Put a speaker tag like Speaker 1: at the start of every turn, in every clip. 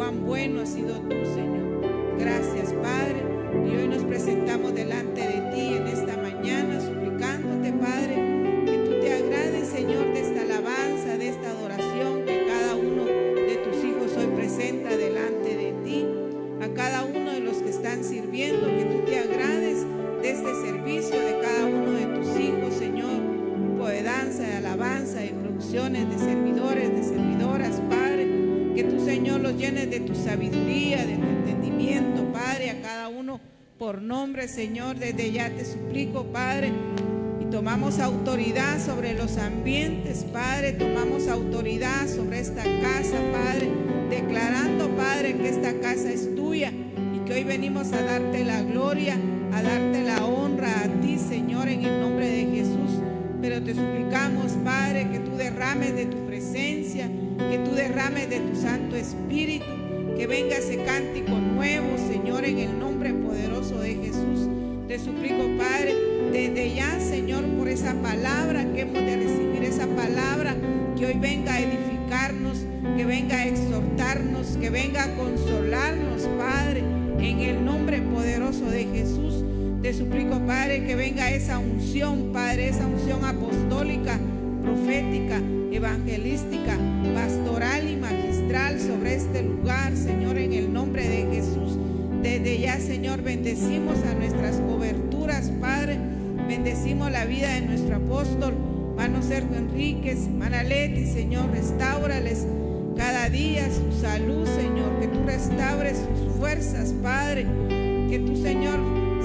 Speaker 1: cuán bueno has sido tú, Señor. Gracias, Padre. Y hoy nos presentamos delante de ti en esta mañana, suplicándote, Padre, que tú te agrades, Señor, de esta alabanza, de esta adoración que cada uno de tus hijos hoy presenta delante de ti. A cada uno de los que están sirviendo, que tú te agrades de este servicio de cada uno de tus hijos, Señor. Grupo de danza, de alabanza, de producciones, de servidores, de servidoras, Padre. Que tú, Señor, los llenes de tu sabiduría, de tu entendimiento, Padre, a cada uno por nombre, Señor. Desde ya te suplico, Padre, y tomamos autoridad sobre los ambientes, Padre. Tomamos autoridad sobre esta casa, Padre, declarando, Padre, que esta casa es tuya y que hoy venimos a darte la gloria, a darte la honra a ti, Señor, en el nombre de Jesús. Pero te suplicamos, Padre, que tú derrames de tu presencia, que tú derrames de tu Santo Espíritu, que venga ese cántico nuevo, Señor, en el nombre poderoso de Jesús. Te suplico, Padre, desde ya, Señor, por esa palabra que hemos de recibir, esa palabra que hoy venga a edificarnos, que venga a exhortarnos, que venga a consolarnos, Padre, en el nombre poderoso de Jesús. Te suplico, Padre, que venga esa unción, Padre, esa unción apostólica, profética, evangelística, pastoral y magistral sobre este lugar, Señor, en el nombre de Jesús. Desde ya, Señor, bendecimos a nuestras coberturas, Padre. Bendecimos la vida de nuestro apóstol, hermano Sergio Enríquez, hermana Leti, Señor, restáurales cada día su salud, Señor. Que tú restaures sus fuerzas, Padre. Que tú, Señor,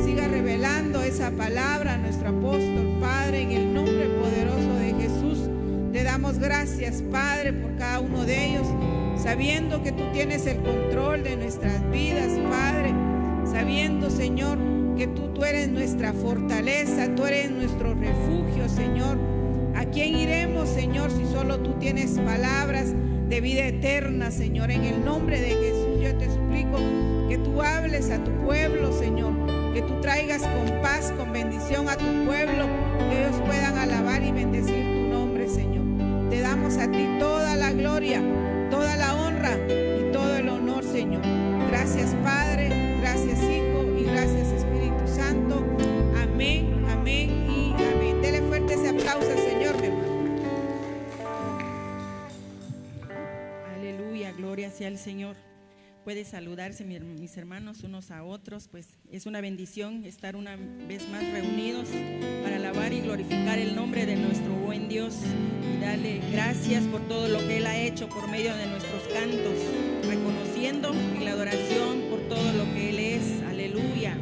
Speaker 1: siga revelando esa palabra a nuestro apóstol, Padre, en el nombre poderoso de Jesús. Te damos gracias, Padre, por cada uno de ellos, sabiendo que tú tienes el control de nuestras vidas, Padre, sabiendo, Señor, que tú eres nuestra fortaleza, tú eres nuestro refugio, Señor. ¿A quién iremos, Señor, si solo tú tienes palabras de vida eterna, Señor? En el nombre de Jesús yo te suplico que tú hables a tu pueblo, Señor, que tú traigas con paz, con bendición a tu pueblo, que ellos puedan alabar y bendecir tu nombre, Señor. Te damos a ti toda la gloria, toda la honra y todo el honor, Señor. Gracias, Padre, gracias, Hijo, y gracias, Espíritu Santo. Amén, amén y amén. Dele fuerte ese aplauso al Señor, mi hermano.
Speaker 2: Aleluya, gloria sea al Señor. Puede saludarse mis hermanos unos a otros, pues es una bendición estar una vez más reunidos para alabar y glorificar el nombre de nuestro buen Dios y darle gracias por todo lo que Él ha hecho por medio de nuestros cantos, reconociendo en la adoración por todo lo que Él es. Aleluya.